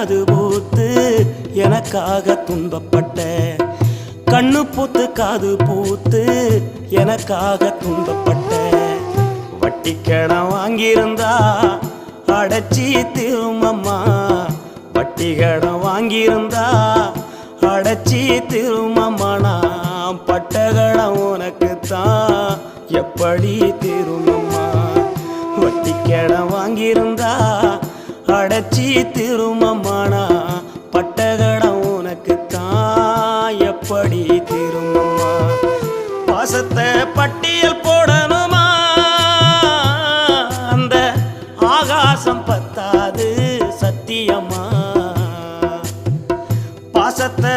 காது பூத்து எனக்காக துன்பப்பட்ட, கண்ணு பூத்து காது பூத்து எனக்காக துன்பப்பட்ட, வட்டி கடன் வாங்கியிருந்தா அடைச்சி திருமம்மா, வட்டி கடன் வாங்கியிருந்தா அடைச்சி திருமம்மா, நான் பட்ட கடன் உனக்குத்தான் எப்படி திருமம்மா, வட்டி கடன் வாங்கியிருந்தா அடைச்சி திருமம்மா, நான் பட்ட கடன் உனக்குத்தான் எப்படி திருமம்மா, பாசத்தை பட்டியல் போடணுமா, அந்த ஆகாசம் பத்தாது சத்தியமா, பாசத்தை